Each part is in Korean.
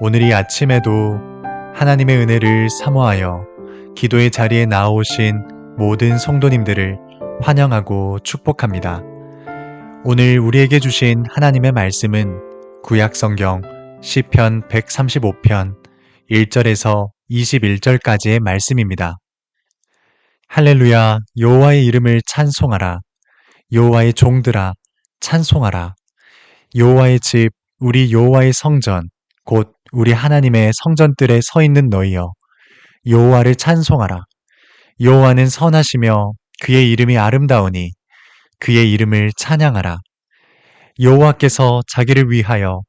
오늘 이 아침에도 하나님의 은혜를 사모하여 기도의 자리에 나오신 모든 성도님들을 환영하고 축복합니다. 오늘 우리에게 주신 하나님의 말씀은 구약성경 시편 135편 1절에서 21절까지의 말씀입니다. 할렐루야, 여호와의 이름을 찬송하라. 여호와의 종들아, 찬송하라. 여호와의 집, 우리 여호와의 성전, 곧 우리 하나님의 성전들에 서 있는 너희여, 여호와를 찬송하라. 여호와는 선하시며 그의 이름이 아름다우니 그의 이름을 찬양하라. 여호와께서 자기를 위하여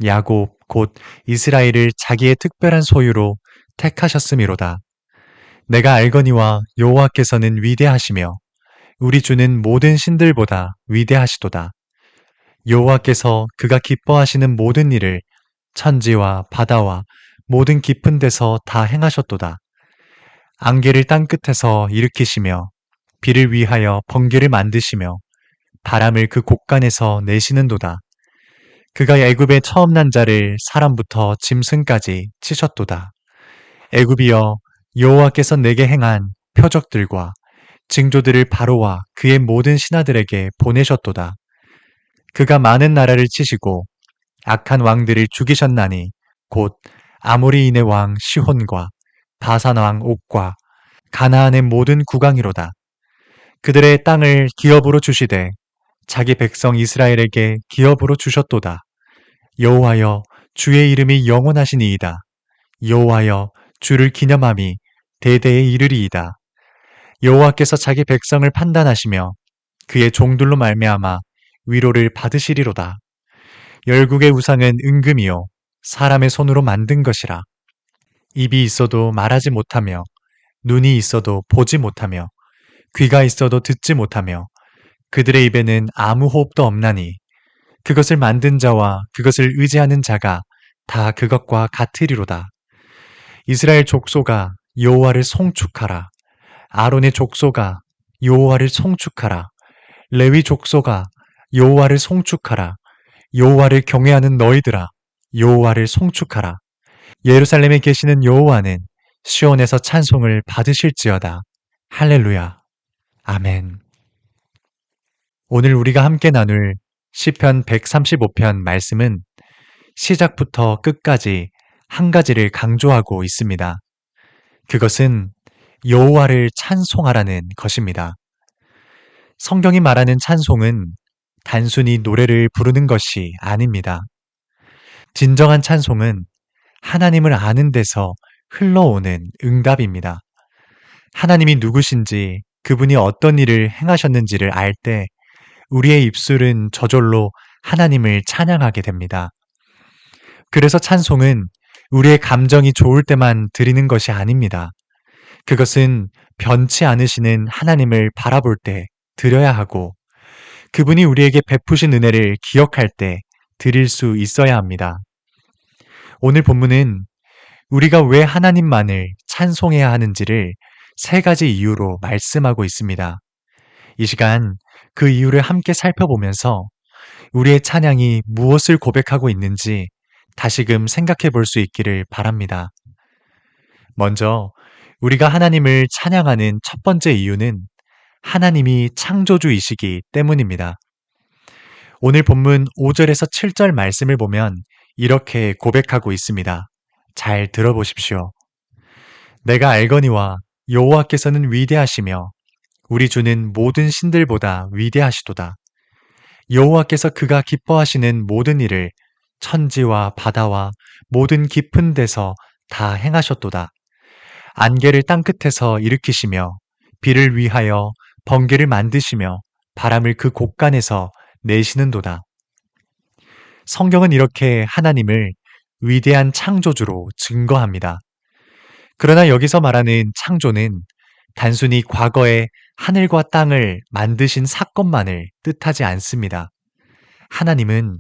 야곱 곧 이스라엘을 자기의 특별한 소유로 택하셨음이로다. 내가 알거니와 여호와께서는 위대하시며 우리 주는 모든 신들보다 위대하시도다. 여호와께서 그가 기뻐하시는 모든 일을 천지와 바다와 모든 깊은 데서 다 행하셨도다. 안개를 땅끝에서 일으키시며 비를 위하여 번개를 만드시며 바람을 그 곳간에서 내시는도다. 그가 애굽의 처음 난 자를 사람부터 짐승까지 치셨도다. 애굽이여, 여호와께서 내게 행한 표적들과 징조들을 바로와 그의 모든 신하들에게 보내셨도다. 그가 많은 나라를 치시고 악한 왕들을 죽이셨나니 곧 아모리인의 왕 시혼과 바산 왕 옥과 가나안의 모든 국왕이로다. 그들의 땅을 기업으로 주시되 자기 백성 이스라엘에게 기업으로 주셨도다. 여호와여, 주의 이름이 영원하시니이다. 여호와여, 주를 기념함이 대대에 이르리이다. 여호와께서 자기 백성을 판단하시며 그의 종들로 말미암아 위로를 받으시리로다. 열국의 우상은 은금이요 사람의 손으로 만든 것이라. 입이 있어도 말하지 못하며 눈이 있어도 보지 못하며 귀가 있어도 듣지 못하며 그들의 입에는 아무 호흡도 없나니 그것을 만든 자와 그것을 의지하는 자가 다 그것과 같으리로다. 이스라엘 족속아, 여호와를 송축하라. 아론의 족속아, 여호와를 송축하라. 레위 족속아, 여호와를 송축하라. 여호와를 경외하는 너희들아, 여호와를 송축하라. 예루살렘에 계시는 여호와는 시온에서 찬송을 받으실지어다. 할렐루야. 아멘. 오늘 우리가 함께 나눌 시편 135편 말씀은 시작부터 끝까지 한 가지를 강조하고 있습니다. 그것은 여호와를 찬송하라는 것입니다. 성경이 말하는 찬송은 단순히 노래를 부르는 것이 아닙니다. 진정한 찬송은 하나님을 아는 데서 흘러오는 응답입니다. 하나님이 누구신지, 그분이 어떤 일을 행하셨는지를 알 때 우리의 입술은 저절로 하나님을 찬양하게 됩니다. 그래서 찬송은 우리의 감정이 좋을 때만 드리는 것이 아닙니다. 그것은 변치 않으시는 하나님을 바라볼 때 드려야 하고 그분이 우리에게 베푸신 은혜를 기억할 때 드릴 수 있어야 합니다. 오늘 본문은 우리가 왜 하나님만을 찬송해야 하는지를 세 가지 이유로 말씀하고 있습니다. 이 시간 그 이유를 함께 살펴보면서 우리의 찬양이 무엇을 고백하고 있는지 다시금 생각해 볼 수 있기를 바랍니다. 먼저 우리가 하나님을 찬양하는 첫 번째 이유는 하나님이 창조주이시기 때문입니다. 오늘 본문 5절에서 7절 말씀을 보면 이렇게 고백하고 있습니다. 잘 들어보십시오. 내가 알거니와 여호와께서는 위대하시며 우리 주는 모든 신들보다 위대하시도다. 여호와께서 그가 기뻐하시는 모든 일을 천지와 바다와 모든 깊은 데서 다 행하셨도다. 안개를 땅끝에서 일으키시며 비를 위하여 번개를 만드시며 바람을 그 곳간에서 내시는도다. 성경은 이렇게 하나님을 위대한 창조주로 증거합니다. 그러나 여기서 말하는 창조는 단순히 과거에 하늘과 땅을 만드신 사건만을 뜻하지 않습니다. 하나님은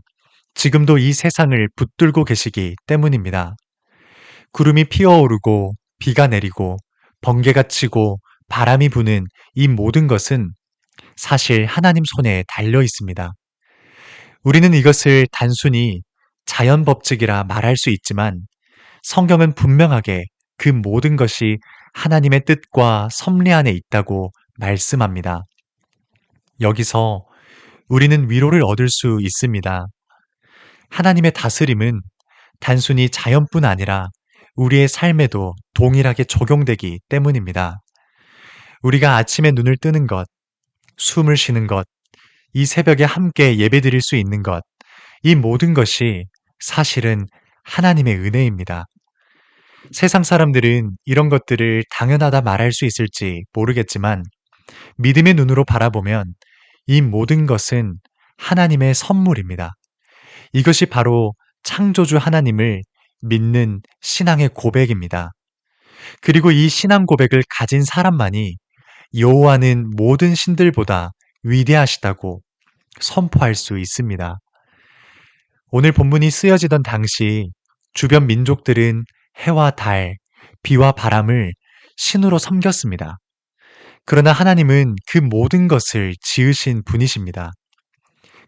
지금도 이 세상을 붙들고 계시기 때문입니다. 구름이 피어오르고 비가 내리고 번개가 치고 바람이 부는 이 모든 것은 사실 하나님 손에 달려 있습니다. 우리는 이것을 단순히 자연 법칙이라 말할 수 있지만 성경은 분명하게 그 모든 것이 하나님의 뜻과 섭리 안에 있다고 말씀합니다. 여기서 우리는 위로를 얻을 수 있습니다. 하나님의 다스림은 단순히 자연뿐 아니라 우리의 삶에도 동일하게 적용되기 때문입니다. 우리가 아침에 눈을 뜨는 것, 숨을 쉬는 것, 이 새벽에 함께 예배드릴 수 있는 것, 이 모든 것이 사실은 하나님의 은혜입니다. 세상 사람들은 이런 것들을 당연하다 말할 수 있을지 모르겠지만 믿음의 눈으로 바라보면 이 모든 것은 하나님의 선물입니다. 이것이 바로 창조주 하나님을 믿는 신앙의 고백입니다. 그리고 이 신앙 고백을 가진 사람만이 여호와는 모든 신들보다 위대하시다고 선포할 수 있습니다. 오늘 본문이 쓰여지던 당시 주변 민족들은 해와 달, 비와 바람을 신으로 섬겼습니다. 그러나 하나님은 그 모든 것을 지으신 분이십니다.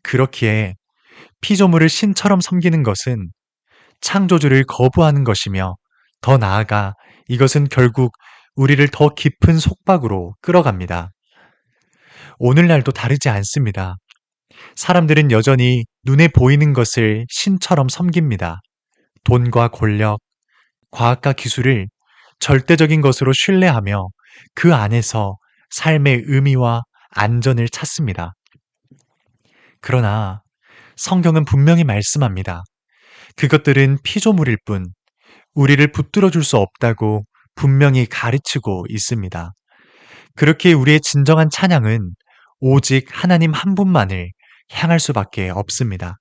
그렇기에 피조물을 신처럼 섬기는 것은 창조주를 거부하는 것이며 더 나아가 이것은 결국 우리를 더 깊은 속박으로 끌어갑니다. 오늘날도 다르지 않습니다. 사람들은 여전히 눈에 보이는 것을 신처럼 섬깁니다. 돈과 권력, 과학과 기술을 절대적인 것으로 신뢰하며 그 안에서 삶의 의미와 안전을 찾습니다. 그러나 성경은 분명히 말씀합니다. 그것들은 피조물일 뿐 우리를 붙들어 줄 수 없다고 분명히 가르치고 있습니다. 그렇게 우리의 진정한 찬양은 오직 하나님 한 분만을 향할 수밖에 없습니다.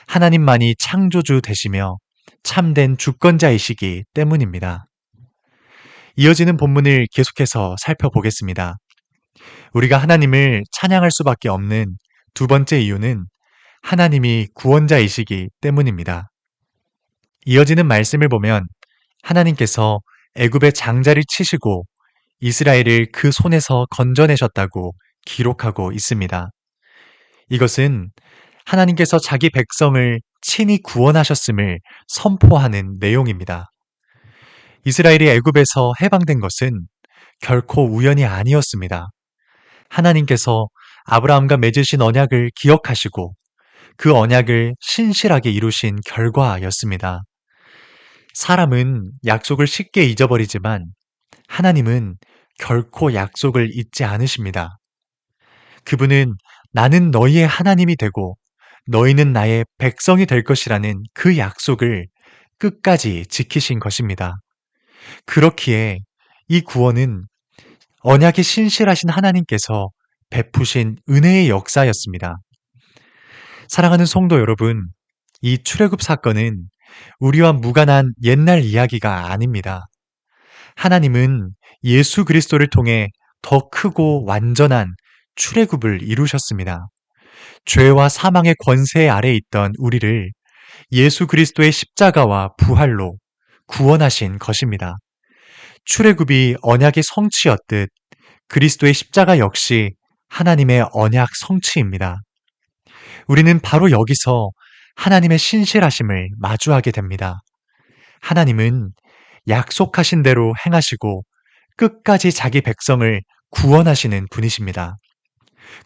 하나님만이 창조주 되시며 참된 주권자이시기 때문입니다. 이어지는 본문을 계속해서 살펴보겠습니다. 우리가 하나님을 찬양할 수밖에 없는 두 번째 이유는 하나님이 구원자이시기 때문입니다. 이어지는 말씀을 보면 하나님께서 애굽의 장자를 치시고 이스라엘을 그 손에서 건져내셨다고 기록하고 있습니다. 이것은 하나님께서 자기 백성을 친히 구원하셨음을 선포하는 내용입니다. 이스라엘이 애굽에서 해방된 것은 결코 우연이 아니었습니다. 하나님께서 아브라함과 맺으신 언약을 기억하시고 그 언약을 신실하게 이루신 결과였습니다. 사람은 약속을 쉽게 잊어버리지만 하나님은 결코 약속을 잊지 않으십니다. 그분은 나는 너희의 하나님이 되고 너희는 나의 백성이 될 것이라는 그 약속을 끝까지 지키신 것입니다. 그렇기에 이 구원은 언약이 신실하신 하나님께서 베푸신 은혜의 역사였습니다. 사랑하는 성도 여러분, 이 출애굽 사건은 우리와 무관한 옛날 이야기가 아닙니다. 하나님은 예수 그리스도를 통해 더 크고 완전한 출애굽을 이루셨습니다. 죄와 사망의 권세 아래 있던 우리를 예수 그리스도의 십자가와 부활로 구원하신 것입니다. 출애굽이 언약의 성취였듯 그리스도의 십자가 역시 하나님의 언약 성취입니다. 우리는 바로 여기서 하나님의 신실하심을 마주하게 됩니다. 하나님은 약속하신 대로 행하시고 끝까지 자기 백성을 구원하시는 분이십니다.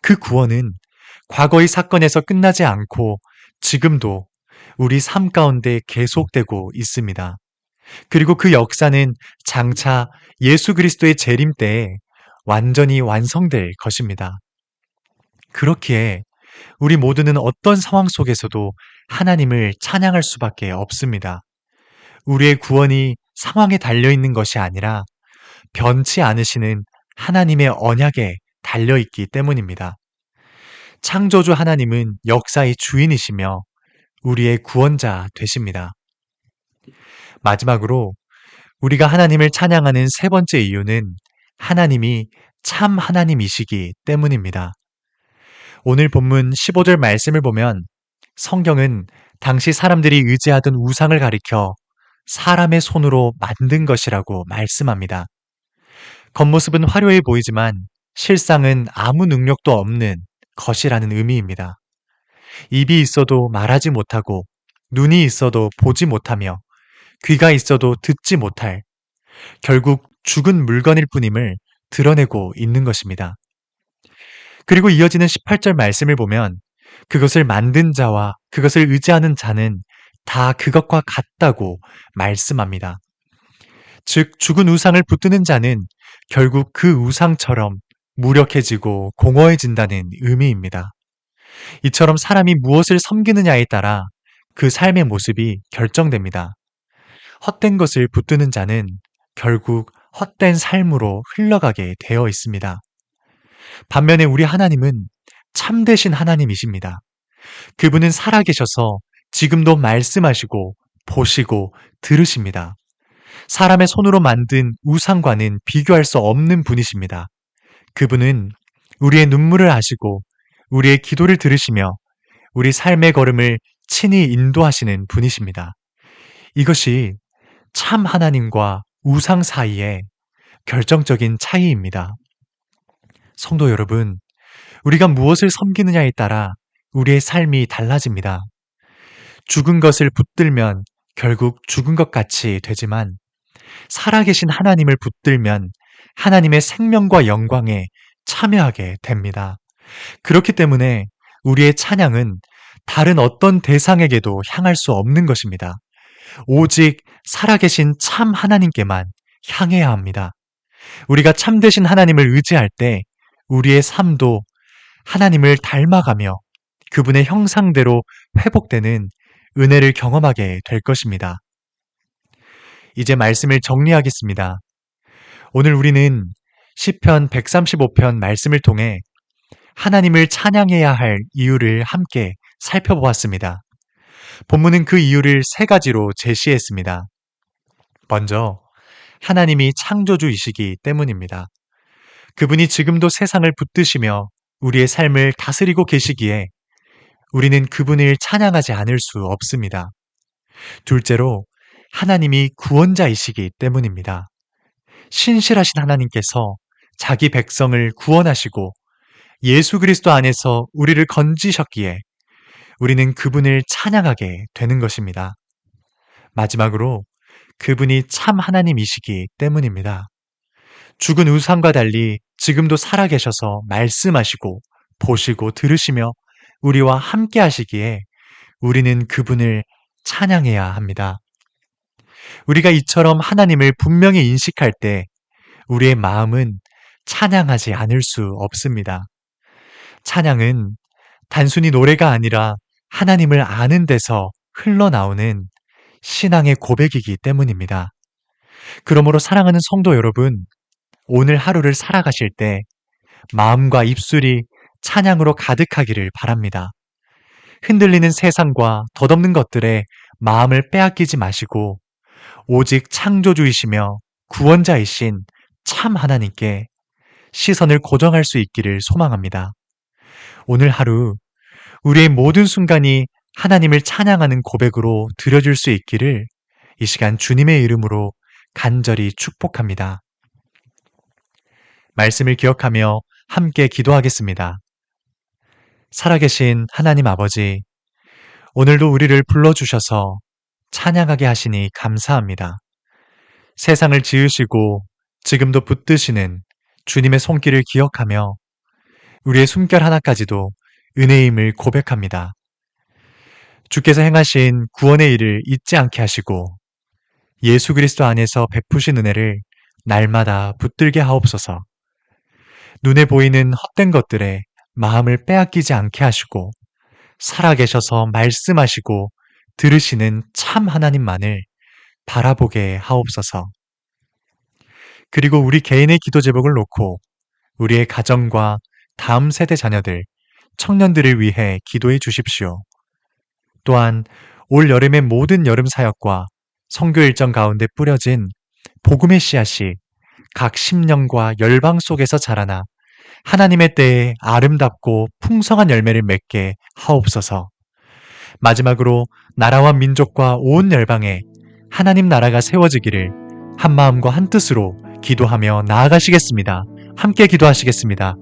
그 구원은 과거의 사건에서 끝나지 않고 지금도 우리 삶 가운데 계속되고 있습니다. 그리고 그 역사는 장차 예수 그리스도의 재림 때에 완전히 완성될 것입니다. 그렇기에 우리 모두는 어떤 상황 속에서도 하나님을 찬양할 수밖에 없습니다. 우리의 구원이 상황에 달려있는 것이 아니라 변치 않으시는 하나님의 언약에 달려있기 때문입니다. 창조주 하나님은 역사의 주인이시며 우리의 구원자 되십니다. 마지막으로 우리가 하나님을 찬양하는 세 번째 이유는 하나님이 참 하나님이시기 때문입니다. 오늘 본문 15절 말씀을 보면 성경은 당시 사람들이 의지하던 우상을 가리켜 사람의 손으로 만든 것이라고 말씀합니다. 겉모습은 화려해 보이지만 실상은 아무 능력도 없는 것이라는 의미입니다. 입이 있어도 말하지 못하고 눈이 있어도 보지 못하며 귀가 있어도 듣지 못할, 결국 죽은 물건일 뿐임을 드러내고 있는 것입니다. 그리고 이어지는 18절 말씀을 보면 그것을 만든 자와 그것을 의지하는 자는 다 그것과 같다고 말씀합니다. 즉, 죽은 우상을 붙드는 자는 결국 그 우상처럼 무력해지고 공허해진다는 의미입니다. 이처럼 사람이 무엇을 섬기느냐에 따라 그 삶의 모습이 결정됩니다. 헛된 것을 붙드는 자는 결국 헛된 삶으로 흘러가게 되어 있습니다. 반면에 우리 하나님은 참되신 하나님이십니다. 그분은 살아계셔서 지금도 말씀하시고 보시고 들으십니다. 사람의 손으로 만든 우상과는 비교할 수 없는 분이십니다. 그분은 우리의 눈물을 아시고 우리의 기도를 들으시며 우리 삶의 걸음을 친히 인도하시는 분이십니다. 이것이 참 하나님과 우상 사이의 결정적인 차이입니다. 성도 여러분, 우리가 무엇을 섬기느냐에 따라 우리의 삶이 달라집니다. 죽은 것을 붙들면 결국 죽은 것 같이 되지만 살아계신 하나님을 붙들면 하나님의 생명과 영광에 참여하게 됩니다. 그렇기 때문에 우리의 찬양은 다른 어떤 대상에게도 향할 수 없는 것입니다. 오직 살아계신 참 하나님께만 향해야 합니다. 우리가 참되신 하나님을 의지할 때 우리의 삶도 하나님을 닮아가며 그분의 형상대로 회복되는 은혜를 경험하게 될 것입니다. 이제 말씀을 정리하겠습니다. 오늘 우리는 시편 135편 말씀을 통해 하나님을 찬양해야 할 이유를 함께 살펴보았습니다. 본문은 그 이유를 세 가지로 제시했습니다. 먼저, 하나님이 창조주이시기 때문입니다. 그분이 지금도 세상을 붙드시며 우리의 삶을 다스리고 계시기에 우리는 그분을 찬양하지 않을 수 없습니다. 둘째로, 하나님이 구원자이시기 때문입니다. 신실하신 하나님께서 자기 백성을 구원하시고 예수 그리스도 안에서 우리를 건지셨기에 우리는 그분을 찬양하게 되는 것입니다. 마지막으로, 그분이 참 하나님이시기 때문입니다. 죽은 우상과 달리 지금도 살아계셔서 말씀하시고 보시고 들으시며 우리와 함께 하시기에 우리는 그분을 찬양해야 합니다. 우리가 이처럼 하나님을 분명히 인식할 때 우리의 마음은 찬양하지 않을 수 없습니다. 찬양은 단순히 노래가 아니라 하나님을 아는 데서 흘러나오는 신앙의 고백이기 때문입니다. 그러므로 사랑하는 성도 여러분, 오늘 하루를 살아가실 때 마음과 입술이 찬양으로 가득하기를 바랍니다. 흔들리는 세상과 덧없는 것들에 마음을 빼앗기지 마시고 오직 창조주이시며 구원자이신 참 하나님께 시선을 고정할 수 있기를 소망합니다. 오늘 하루 우리의 모든 순간이 하나님을 찬양하는 고백으로 드려줄 수 있기를 이 시간 주님의 이름으로 간절히 축복합니다. 말씀을 기억하며 함께 기도하겠습니다. 살아계신 하나님 아버지, 오늘도 우리를 불러주셔서 찬양하게 하시니 감사합니다. 세상을 지으시고 지금도 붙드시는 주님의 손길을 기억하며 우리의 숨결 하나까지도 은혜임을 고백합니다. 주께서 행하신 구원의 일을 잊지 않게 하시고 예수 그리스도 안에서 베푸신 은혜를 날마다 붙들게 하옵소서. 눈에 보이는 헛된 것들에 마음을 빼앗기지 않게 하시고 살아계셔서 말씀하시고 들으시는 참 하나님만을 바라보게 하옵소서. 그리고 우리 개인의 기도 제목을 놓고 우리의 가정과 다음 세대 자녀들, 청년들을 위해 기도해 주십시오. 또한 올 여름의 모든 여름 사역과 선교 일정 가운데 뿌려진 복음의 씨앗이 각 심령과 열방 속에서 자라나 하나님의 때에 아름답고 풍성한 열매를 맺게 하옵소서. 마지막으로 나라와 민족과 온 열방에 하나님 나라가 세워지기를 한 마음과 한 뜻으로 기도하며 나아가시겠습니다. 함께 기도하시겠습니다.